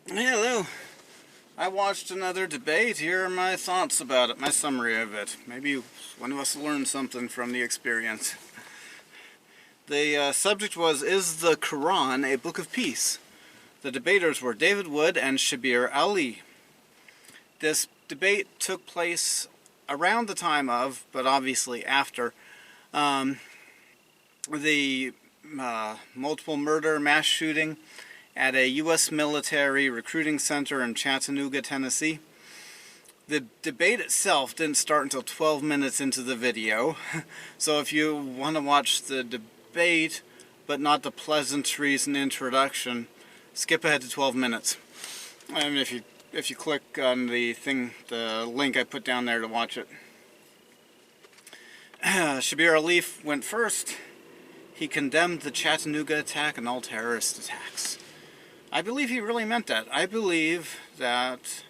Hello. I watched another debate. Here are my thoughts about it, my summary of it. Maybe one of us learned something from the experience. The subject was, is the Quran a book of peace? The debaters were David Wood and Shabir Ali. This debate took place around the time of, but obviously after, the multiple murder mass shooting at a U.S. military recruiting center in Chattanooga, Tennessee. The debate itself didn't start until 12 minutes into the video, so if you want to watch the debate but not the pleasantries and introduction, skip ahead to 12 minutes. And if you click on the link I put down there to watch it. Shabir Ali went first. He condemned the Chattanooga attack and all terrorist attacks. I believe he really meant that. I believe that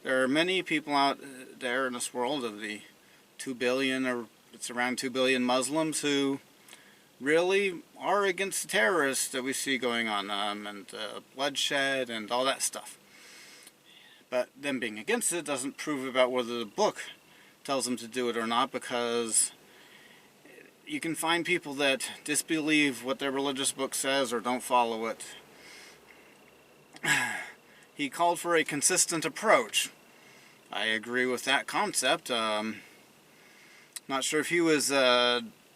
there are many people out there in this world of the 2 billion, or it's around 2 billion Muslims, who really are against the terrorists that we see going on, and bloodshed and all that stuff. But them being against it doesn't prove about whether the book tells them to do it or not, because you can find people that disbelieve what their religious book says or don't follow it. He called for a consistent approach. I agree with that concept. Not sure if he was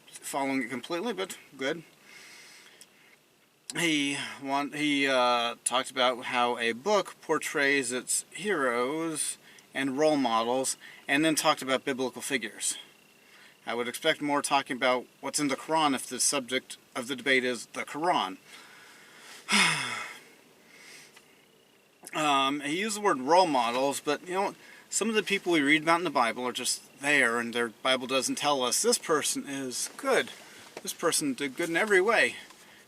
following it completely, but good. He talked about how a book portrays its heroes and role models, and then talked about biblical figures. I would expect more talking about what's in the Quran if the subject of the debate is the Quran. He used the word role models, but some of the people we read about in the Bible are just there, and their Bible doesn't tell us this person is good. This person did good in every way.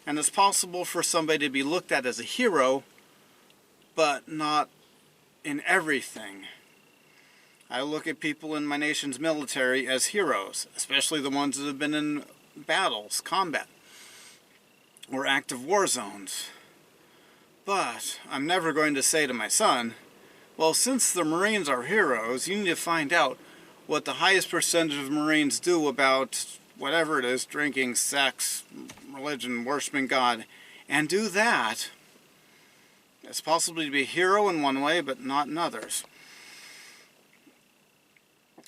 And it's possible for somebody to be looked at as a hero, but not in everything. I look at people in my nation's military as heroes, especially the ones that have been in battles, combat, or active war zones. But I'm never going to say to my son, well, since the Marines are heroes, you need to find out what the highest percentage of Marines do about whatever it is, drinking, sex, religion, worshiping God, and do that. It's possible to be a hero in one way, but not in others.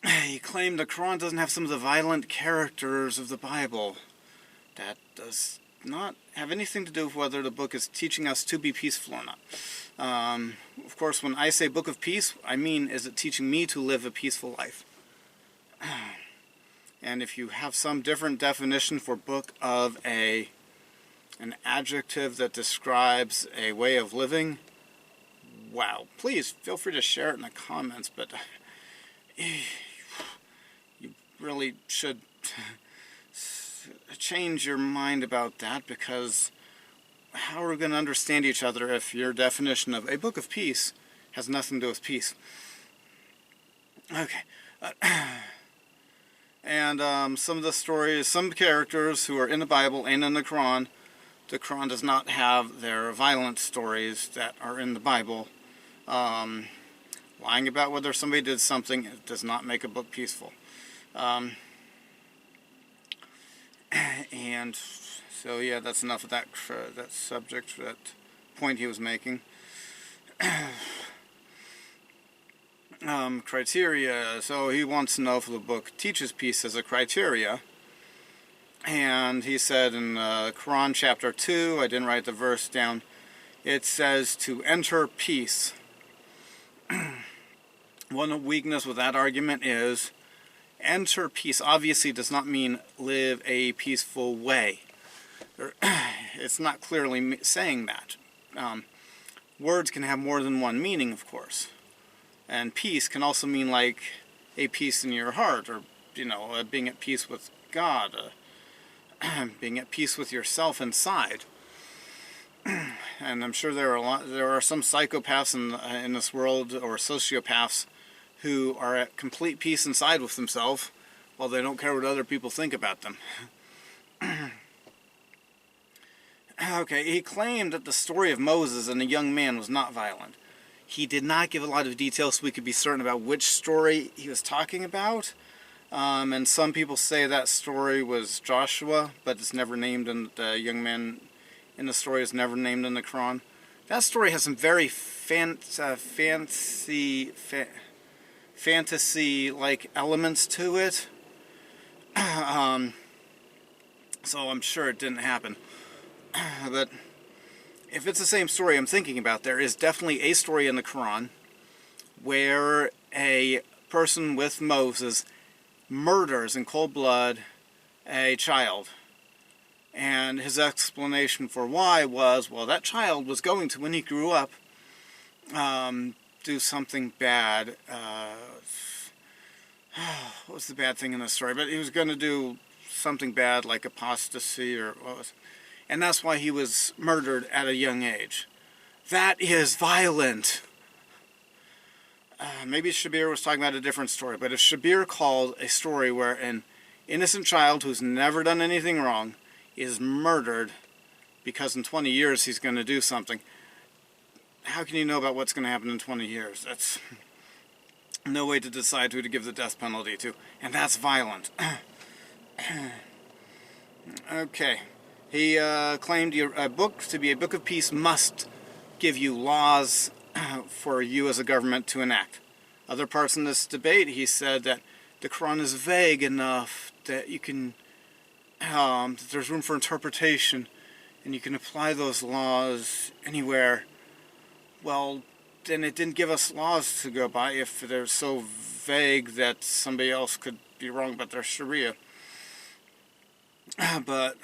He claimed the Quran doesn't have some of the violent characters of the Bible. That does not have anything to do with whether the book is teaching us to be peaceful or not. Of course, when I say book of peace, I mean, is it teaching me to live a peaceful life? And if you have some different definition for book of an adjective that describes a way of living, wow, please feel free to share it in the comments, but you really should change your mind about that, because how are we going to understand each other if your definition of a book of peace has nothing to do with peace? Okay. And some of the stories, some characters who are in the Bible and in the Quran does not have their violent stories that are in the Bible. Lying about whether somebody did something, it does not make a book peaceful. And so, yeah, that's enough of that subject, that point he was making. Criteria. So he wants to know if the book teaches peace as a criteria. And he said in Quran chapter 2, I didn't write the verse down, it says to enter peace. One weakness with that argument is enter peace obviously does not mean live a peaceful way. It's not clearly saying that. Words can have more than one meaning, of course. And peace can also mean like a peace in your heart, or being at peace with God, being at peace with yourself inside. And I'm sure there are some psychopaths in this world, or sociopaths, who are at complete peace inside with themselves, while they don't care what other people think about them. Okay, he claimed that the story of Moses and a young man was not violent. He did not give a lot of details so we could be certain about which story he was talking about. And some people say that story was Joshua, but it's never named in the young man in the story is never named in the Quran. That story has some very fantasy-like elements to it. So I'm sure it didn't happen. But if it's the same story I'm thinking about, there is definitely a story in the Quran where a person with Moses murders in cold blood a child. And his explanation for why was, well, that child was going to, when he grew up, do something bad. What was the bad thing in the story? But he was going to do something bad like apostasy or what was, and that's why he was murdered at a young age. That is violent. Maybe Shabir was talking about a different story, but if Shabir called a story where an innocent child who's never done anything wrong is murdered because in 20 years he's going to do something, how can you know about what's going to happen in 20 years? That's no way to decide who to give the death penalty to, and that's violent. Okay. He claimed a book to be a book of peace must give you laws for you as a government to enact. Other parts in this debate, he said that the Quran is vague enough that you can, that there's room for interpretation and you can apply those laws anywhere. Well, then it didn't give us laws to go by if they're so vague that somebody else could be wrong about their Sharia. But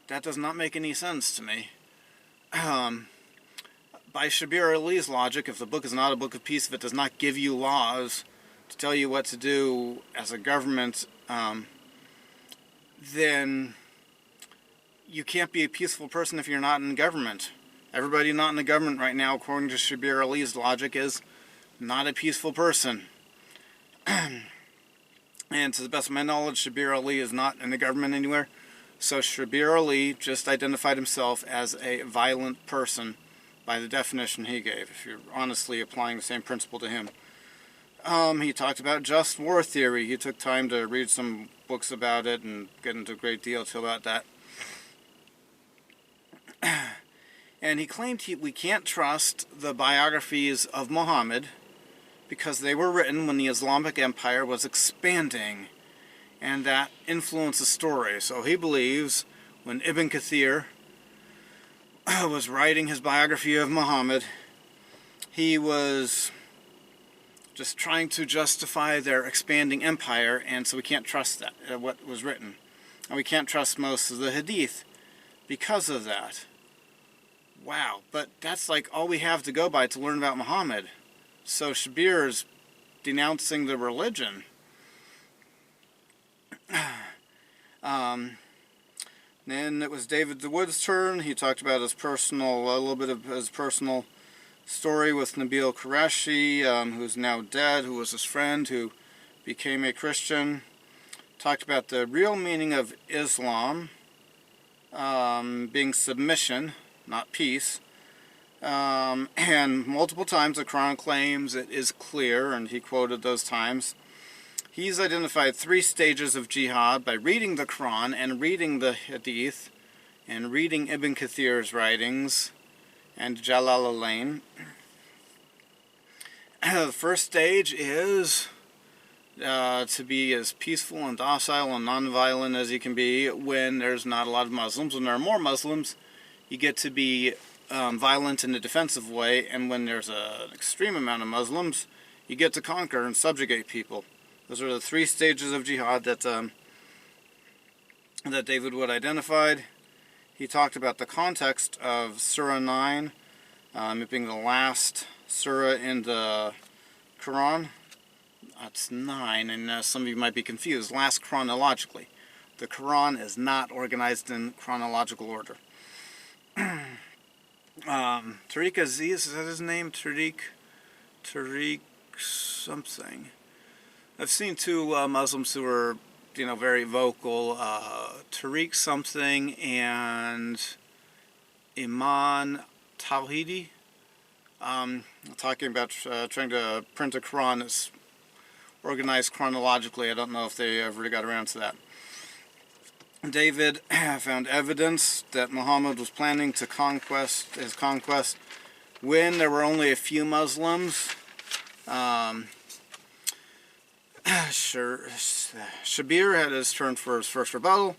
that does not make any sense to me. By Shabir Ali's logic, if the book is not a book of peace, if it does not give you laws to tell you what to do as a government, then you can't be a peaceful person if you're not in government. Everybody not in the government right now, according to Shabir Ali's logic, is not a peaceful person. And to the best of my knowledge, Shabir Ali is not in the government anywhere. So Shabir Ali just identified himself as a violent person by the definition he gave, if you're honestly applying the same principle to him. He talked about just war theory. He took time to read some books about it and get into a great detail about that. And he claimed we can't trust the biographies of Muhammad because they were written when the Islamic Empire was expanding, and that influenced the story. So he believes when Ibn Kathir was writing his biography of Muhammad, he was just trying to justify their expanding empire, and so we can't trust that, what was written. And we can't trust most of the Hadith because of that. Wow, but that's like all we have to go by to learn about Muhammad. So Shabir is denouncing the religion. Then it was David DeWood's turn. He talked about his personal, a little bit of his personal story with Nabil Qureshi, who's now dead, who was his friend, who became a Christian. Talked about the real meaning of Islam, being submission, not peace. And multiple times the Quran claims it is clear, and he quoted those times. He's identified 3 stages of jihad by reading the Quran and reading the Hadith and reading Ibn Kathir's writings and Jalalain. The first stage is to be as peaceful and docile and non-violent as you can be when there's not a lot of Muslims. When there are more Muslims, you get to be violent in a defensive way, and when there's an extreme amount of Muslims, you get to conquer and subjugate people. Those are the 3 stages of jihad that that David Wood identified. He talked about the context of Surah 9, it being the last surah in the Quran. That's 9, and some of you might be confused. Last chronologically. The Quran is not organized in chronological order. Tariq Aziz, is that his name? Tariq something. I've seen 2 Muslims who are, very vocal. Tariq something and Iman Tawhidi. talking about trying to print a Quran that's organized chronologically. I don't know if they ever got around to that. David found evidence that Muhammad was planning to his conquest when there were only a few Muslims. Shabir had his turn for his first rebuttal,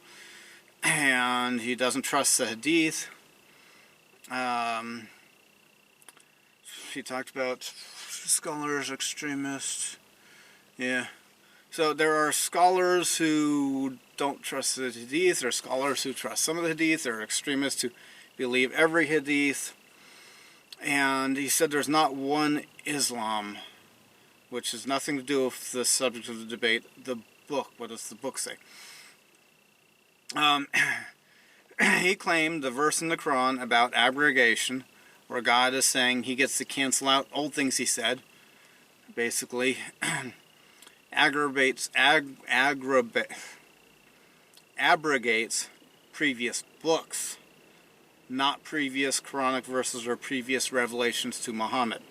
and he doesn't trust the Hadith. He talked about scholars, extremists. Yeah. So there are scholars who don't trust the Hadith. There are scholars who trust some of the Hadith. There are extremists who believe every Hadith. And he said there's not one Islam, which has nothing to do with the subject of the debate. The book. What does the book say? He claimed the verse in the Quran about abrogation, where God is saying he gets to cancel out old things he said. Basically, abrogates previous books, not previous Quranic verses or previous revelations to Muhammad.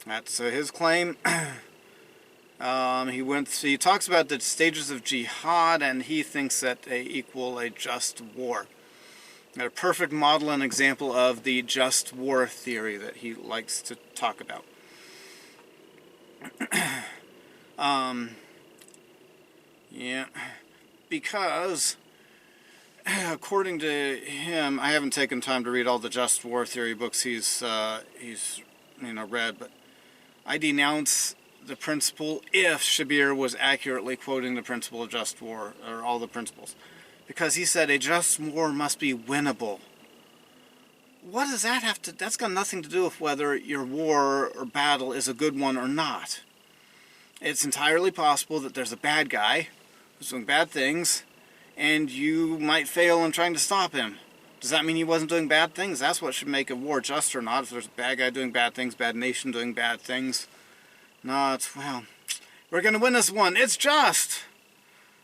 That's his claim. He talks about the stages of jihad, and he thinks that they equal a just war. A perfect model and example of the just war theory that he likes to talk about. Yeah, because according to him, I haven't taken time to read all the just war theory books he's read, but I denounce the principle if Shabir was accurately quoting the principle of just war, or all the principles, because he said a just war must be winnable. What does that have to? That's got nothing to do with whether your war or battle is a good one or not. It's entirely possible that there's a bad guy who's doing bad things, and you might fail in trying to stop him. Does that mean he wasn't doing bad things? That's what should make a war just or not. If there's a bad guy doing bad things, bad nation doing bad things. No, it's, well, we're going to win this one. It's just.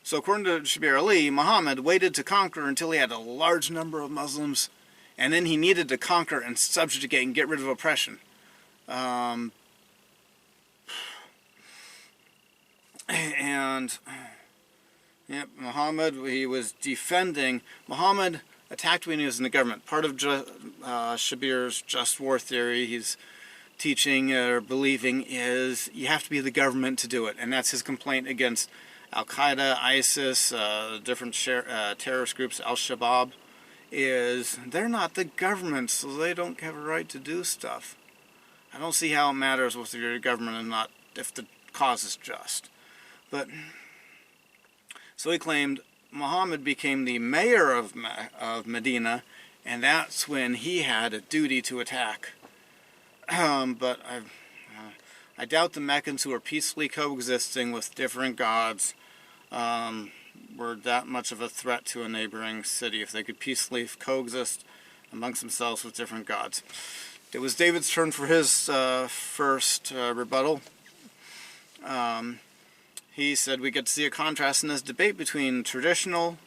So according to Shabir Ali, Muhammad waited to conquer until he had a large number of Muslims, and then he needed to conquer and subjugate and get rid of oppression. Muhammad, he was defending. Muhammad attacked when he was in the government. Part of Shabir's just war theory he's teaching or believing is you have to be the government to do it. And that's his complaint against Al-Qaeda, ISIS, different terrorist groups, Al-Shabaab, is they're not the government, so they don't have a right to do stuff. I don't see how it matters whether you're a government or not if the cause is just. But so he claimed Muhammad became the mayor of Medina, and that's when he had a duty to attack. But I doubt the Meccans who are peacefully coexisting with different gods were that much of a threat to a neighboring city if they could peacefully coexist amongst themselves with different gods. It was David's turn for his first rebuttal. He said we get to see a contrast in this debate between traditional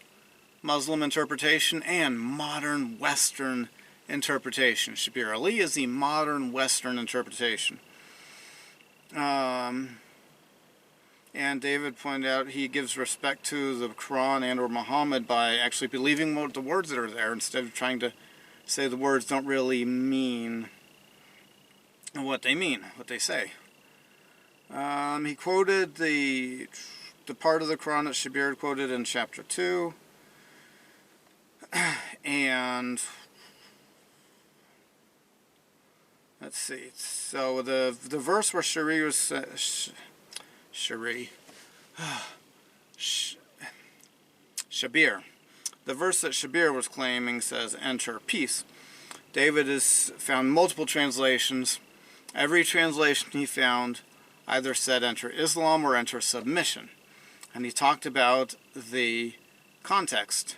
Muslim interpretation and modern Western interpretation. Shabir Ali is the modern Western interpretation. And David pointed out he gives respect to the Quran and or Muhammad by actually believing the words that are there instead of trying to say the words don't really mean what they mean, what they say. He quoted the part of the Quran that Shabir quoted in chapter 2, and let's see. So the verse where Shabir the verse that Shabir was claiming says, "Enter peace." David has found multiple translations. Every translation he found either said enter Islam or enter submission. And he talked about the context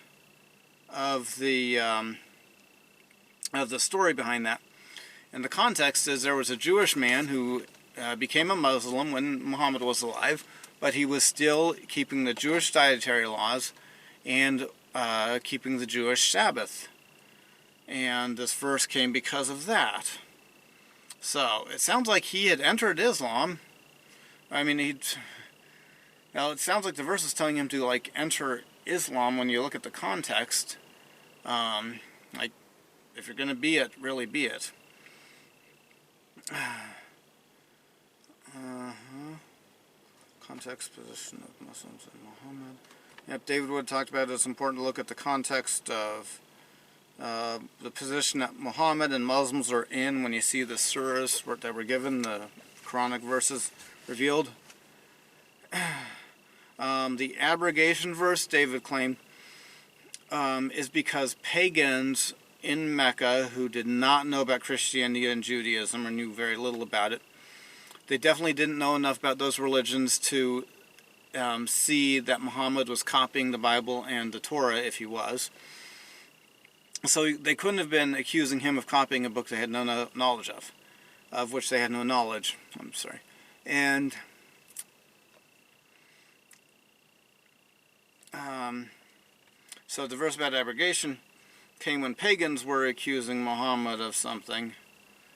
of the story behind that. And the context is there was a Jewish man who became a Muslim when Muhammad was alive, but he was still keeping the Jewish dietary laws and keeping the Jewish Sabbath. And this verse came because of that. So it sounds like he had entered Islam. I mean, it sounds like the verse is telling him to like enter Islam when you look at the context. Like, if you're going to be it, really be it. Context, position of Muslims and Muhammad. Yep, David Wood talked about it's important to look at the context of the position that Muhammad and Muslims are in when you see the surahs that were given, the Quranic verses revealed. The abrogation verse, David claimed, is because pagans in Mecca who did not know about Christianity and Judaism or knew very little about it, they definitely didn't know enough about those religions to see that Muhammad was copying the Bible and the Torah, if he was. So they couldn't have been accusing him of copying a book they had no knowledge of which they had no knowledge. I'm sorry. And so the verse about abrogation came when pagans were accusing Muhammad of something,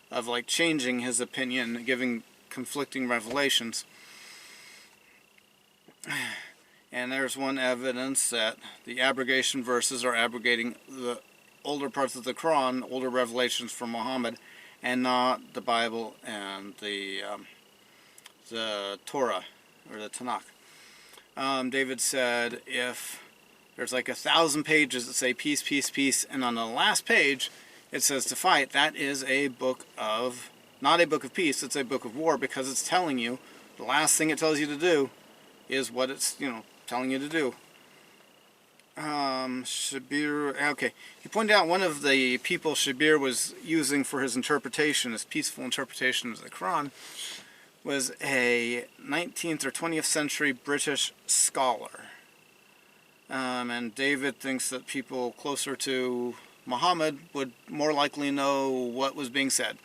of like changing his opinion, giving conflicting revelations. And there's one evidence that the abrogation verses are abrogating the older parts of the Quran, older revelations from Muhammad, and not the Bible and the Torah or the Tanakh. David said if there's like 1,000 pages that say peace, peace, peace, and on the last page it says to fight, that is a book of, not a book of peace, it's a book of war, because it's telling you, the last thing it tells you to do is what it's, telling you to do. Shabir, okay, he pointed out one of the people Shabir was using for his interpretation, his peaceful interpretation of the Quran, was a 19th or 20th century British scholar. And David thinks that people closer to Muhammad would more likely know what was being said.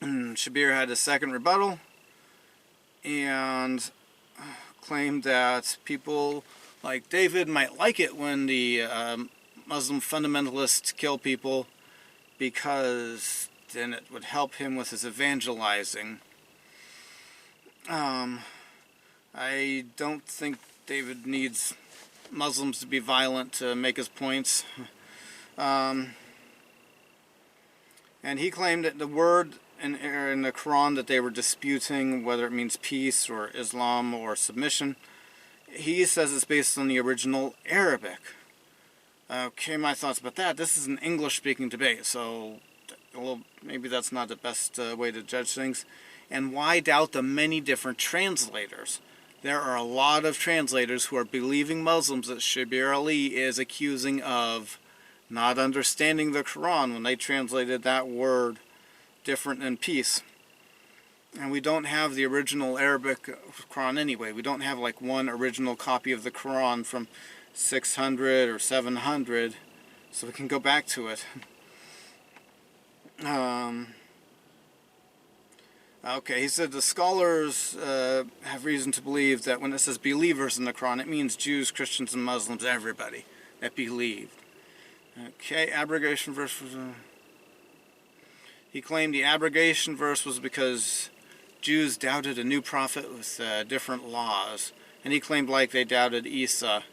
And Shabir had a second rebuttal and claimed that people like David might like it when the Muslim fundamentalists kill people, because then it would help him with his evangelizing. I don't think David needs Muslims to be violent to make his points. And he claimed that the word in the Quran that they were disputing, whether it means peace or Islam or submission, he says it's based on the original Arabic. Okay, my thoughts about that. This is an English-speaking debate, so maybe that's not the best way to judge things. And why doubt the many different translators? There are a lot of translators who are believing Muslims that Shabir Ali is accusing of not understanding the Quran when they translated that word different than peace. And we don't have the original Arabic Quran anyway. We don't have like one original copy of the Quran from 600 or 700, so we can go back to it. Okay, he said the scholars have reason to believe that when it says believers in the Quran, it means Jews, Christians, and Muslims, everybody that believed. Okay, abrogation verse was... He claimed the abrogation verse was because Jews doubted a new prophet with different laws. And he claimed like they doubted Isa.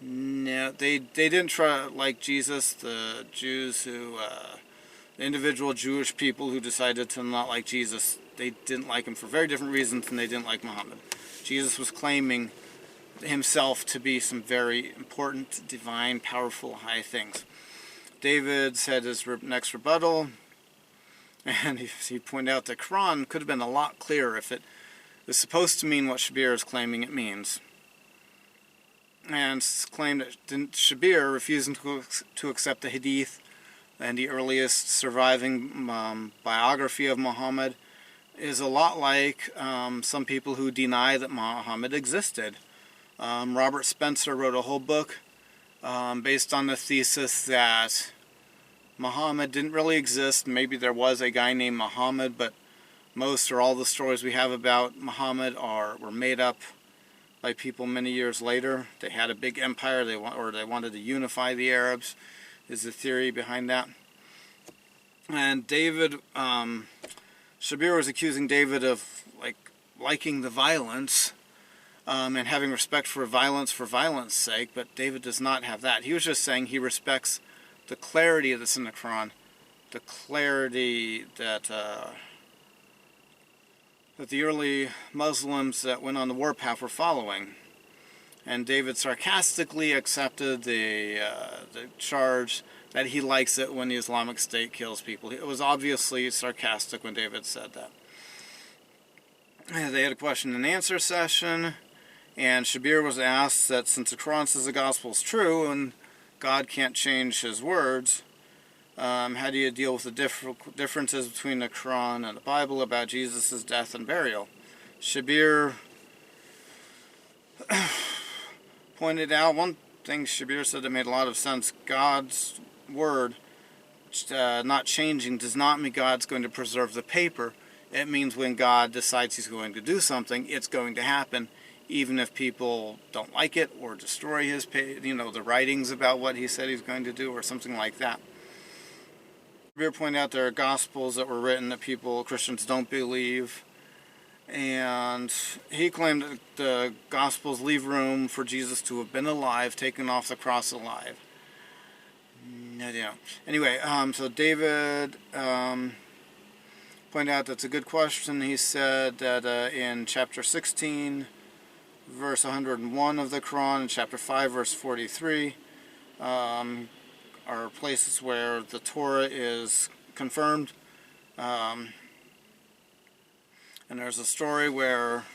No, they didn't try like Jesus, the Jews who... the individual Jewish people who decided to not like Jesus, they didn't like him for very different reasons than they didn't like Muhammad. Jesus was claiming himself to be some very important, divine, powerful, high things. David said his next rebuttal, and he pointed out the Quran could have been a lot clearer if it is supposed to mean what Shabir is claiming it means. And claimed that Shabir, refusing to accept the Hadith and the earliest surviving biography of Muhammad, is a lot like some people who deny that Muhammad existed. Robert Spencer wrote a whole book based on the thesis that Muhammad didn't really exist. Maybe there was a guy named Muhammad, but most or all the stories we have about Muhammad were made up by people many years later. They had a big empire, they wanted to unify the Arabs, is the theory behind that. And David, Shabir was accusing David of liking the violence and having respect for violence sake, but David does not have that. He was just saying he respects the clarity of the Quran, the clarity that that the early Muslims that went on the warpath were following. And David sarcastically accepted the charge that he likes it when the Islamic State kills people. It was obviously sarcastic when David said that. They had a question and answer session, and Shabir was asked that since the Quran says the gospel is true and God can't change his words, how do you deal with the differences between the Quran and the Bible about Jesus' death and burial? Shabir pointed out one thing Shabir said that made a lot of sense. God's word not changing does not mean God's going to preserve the paper. It means when God decides he's going to do something, it's going to happen, even if people don't like it or destroy his, the writings about what he said he's going to do or something like that. Shabir pointed out there are gospels that were written that Christians don't believe, and he claimed that the gospels leave room for Jesus to have been alive, taken off the cross alive. Anyway, so David pointed out that's a good question. He said that in chapter 16, verse 101 of the Quran, and chapter 5, verse 43, are places where the Torah is confirmed. And there's a story where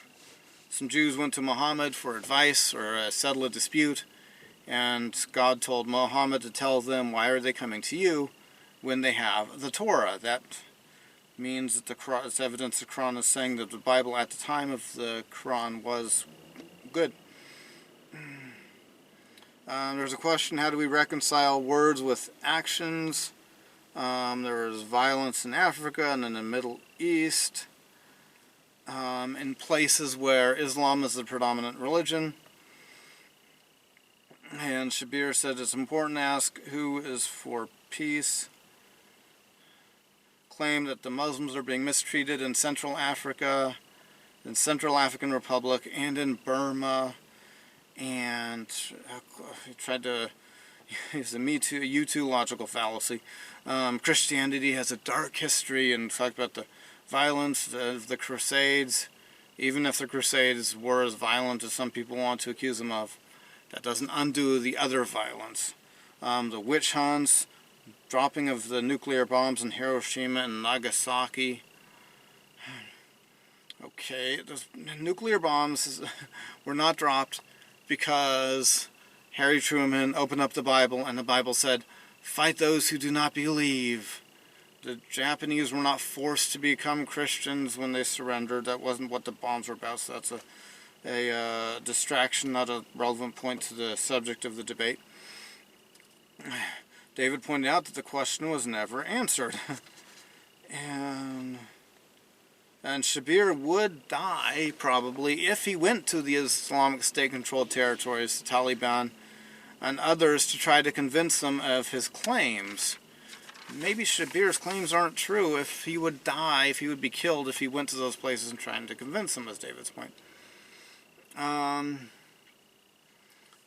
some Jews went to Muhammad for advice or settle a dispute, and God told Muhammad to tell them, why are they coming to you when they have the Torah? That means that it's evidence the Quran is saying that the Bible at the time of the Quran was good. There's a question, how do we reconcile words with actions? There was violence in Africa and in the Middle East, in places where Islam is the predominant religion. And Shabir said it's important to ask who is for peace. Claimed that the Muslims are being mistreated in Central Africa, in Central African Republic, and in Burma. And he tried to use a U2 logical fallacy. Christianity has a dark history, and talked about the violence of the Crusades. Even if the Crusades were as violent as some people want to accuse them of, that doesn't undo the other violence. The witch hunts, dropping of the nuclear bombs in Hiroshima and Nagasaki. Okay, those nuclear bombs were not dropped because Harry Truman opened up the Bible and the Bible said, fight those who do not believe. The Japanese were not forced to become Christians when they surrendered. That wasn't what the bombs were about, so that's a distraction, not a relevant point to the subject of the debate. David pointed out that the question was never answered. and Shabir would die, probably, if he went to the Islamic State-controlled territories, the Taliban, and others to try to convince them of his claims. Maybe Shabir's claims aren't true if he would die, if he would be killed, if he went to those places and trying to convince them, was David's point. And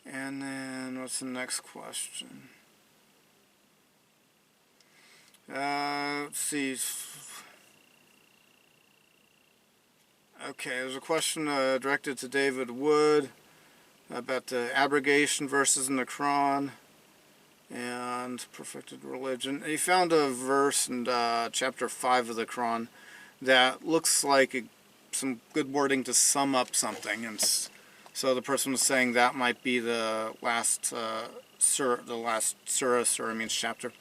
then, what's the next question? Let's see. Okay, there's a question directed to David Wood about the abrogation verses in the Quran and perfected religion. He found a verse in chapter 5 of the Quran that looks like some good wording to sum up something, and so the person was saying that might be the last surah means chapter.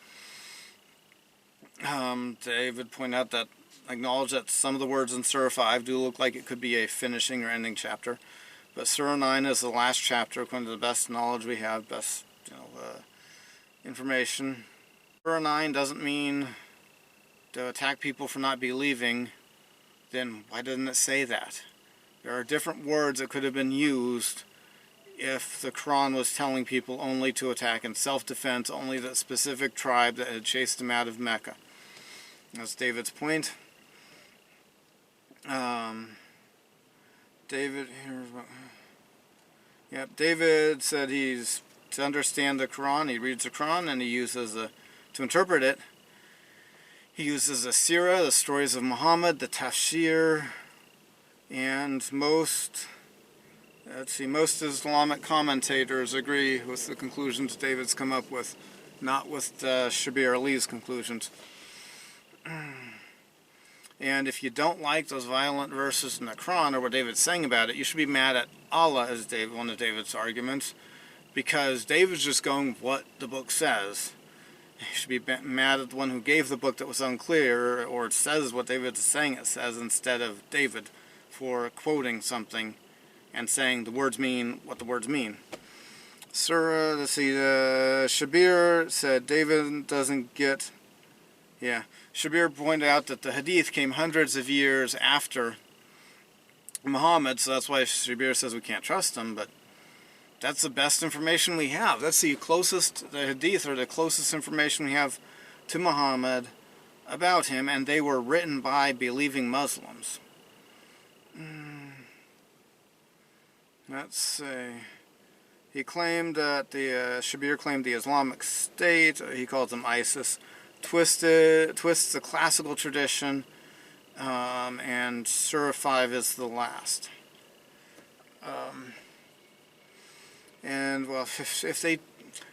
David pointed out that acknowledge that some of the words in Surah 5 do look like it could be a finishing or ending chapter, but Surah 9 is the last chapter according to the best knowledge we have, best information. Surah 9 doesn't mean to attack people for not believing. Then why didn't it say that? There are different words that could have been used if the Quran was telling people only to attack in self-defense, only the specific tribe that had chased them out of Mecca. That's David's point. David, David said he's to understand the Quran. He reads the Quran and he uses to interpret it. He uses the Sirah, the stories of Muhammad, the Tafsir, and most Islamic commentators agree with the conclusions David's come up with, not with Shabir Ali's conclusions. And if you don't like those violent verses in the Quran or what David's saying about it, you should be mad at Allah, as one of David's arguments, because David's just going with what the book says. You should be mad at the one who gave the book that was unclear, or it says what David is saying it says, instead of David for quoting something and saying the words mean what the words mean. Surah, let's see, Shabir said David doesn't get... Yeah, Shabir pointed out that the Hadith came hundreds of years after Muhammad, so that's why Shabir says we can't trust him, but that's the best information we have. That's the Hadith are the closest information we have to Muhammad about him, and they were written by believing Muslims. Let's see. He claimed that Shabir claimed the Islamic State, he calls them ISIS, twists the classical tradition, and Surah 5 is the last. And well,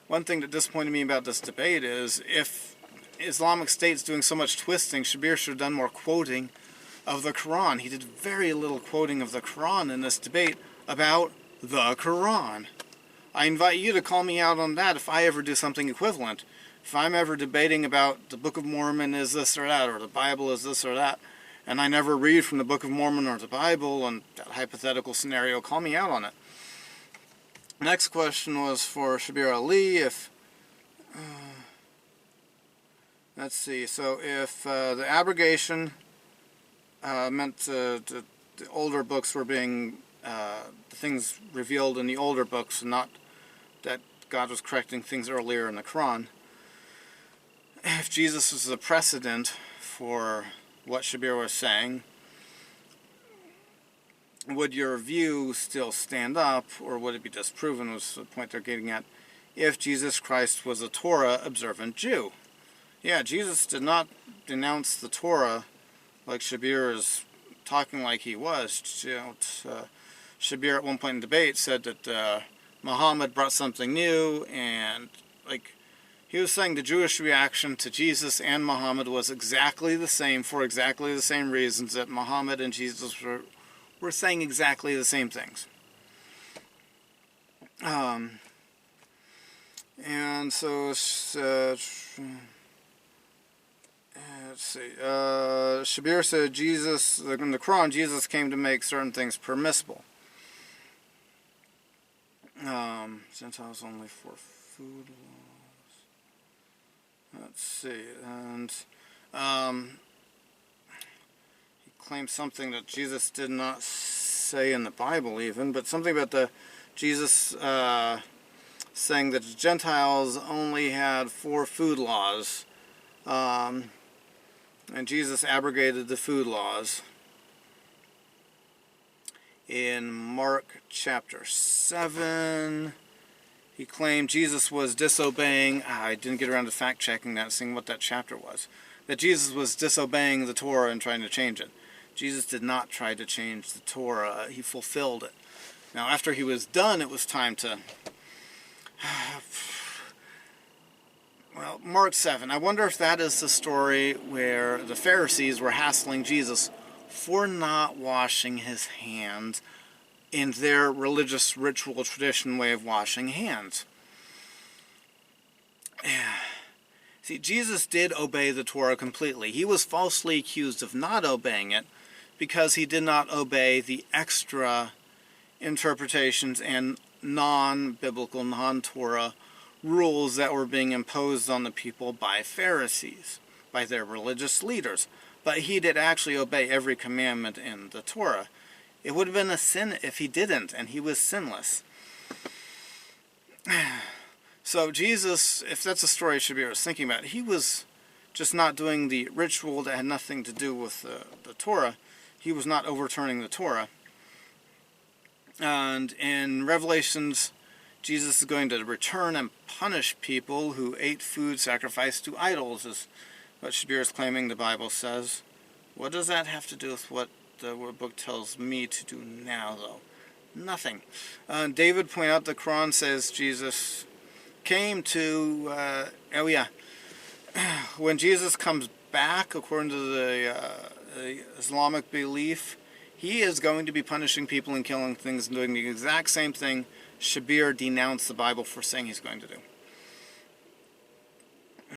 one thing that disappointed me about this debate is if Islamic State's doing so much twisting, Shabir should have done more quoting of the Quran. He did very little quoting of the Quran in this debate about the Quran. I invite you to call me out on that if I ever do something equivalent. If I'm ever debating about the Book of Mormon is this or that, or the Bible is this or that, and I never read from the Book of Mormon or the Bible, and that hypothetical scenario, call me out on it. Next question was for Shabir Ali. Let's see, so if the abrogation meant the older books were being, the things revealed in the older books, not that God was correcting things earlier in the Quran, if Jesus was the precedent for what Shabir was saying, would your view still stand up, or would it be disproven, was the point they're getting at, if Jesus Christ was a Torah-observant Jew? Yeah, Jesus did not denounce the Torah like Shabir is talking like he was. Shabir at one point in debate said that Muhammad brought something new, and he was saying the Jewish reaction to Jesus and Muhammad was exactly the same for exactly the same reasons, that Muhammad and Jesus were saying exactly the same things. And so, let's see, Shabir said Jesus, in the Quran, Jesus came to make certain things permissible. Gentiles only for food laws. Let's see, and he claims something that Jesus did not say in the Bible even, but something about Jesus saying that the Gentiles only had 4 food laws, and Jesus abrogated the food laws. In Mark chapter 7, he claimed Jesus was disobeying, I didn't get around to fact-checking that, seeing what that chapter was, that Jesus was disobeying the Torah and trying to change it. Jesus did not try to change the Torah, he fulfilled it. Now after he was done, it was time to... Well, Mark 7, I wonder if that is the story where the Pharisees were hassling Jesus for not washing his hands in their religious ritual tradition way of washing hands. See, Jesus did obey the Torah completely. He was falsely accused of not obeying it because he did not obey the extra interpretations and non-biblical, non-Torah rules that were being imposed on the people by Pharisees, by their religious leaders. But he did actually obey every commandment in the Torah. It would have been a sin if he didn't, and he was sinless. So Jesus, if that's a story Shabir was thinking about, he was just not doing the ritual that had nothing to do with the Torah. He was not overturning the Torah. And in Revelations, Jesus is going to return and punish people who ate food sacrificed to idols, is what Shabir is claiming the Bible says. What does that have to do with what the book tells me to do now, though? Nothing. David pointed out the Quran says Jesus came to... when Jesus comes back, according to the Islamic belief, he is going to be punishing people and killing things and doing the exact same thing Shabir denounced the Bible for saying he's going to do.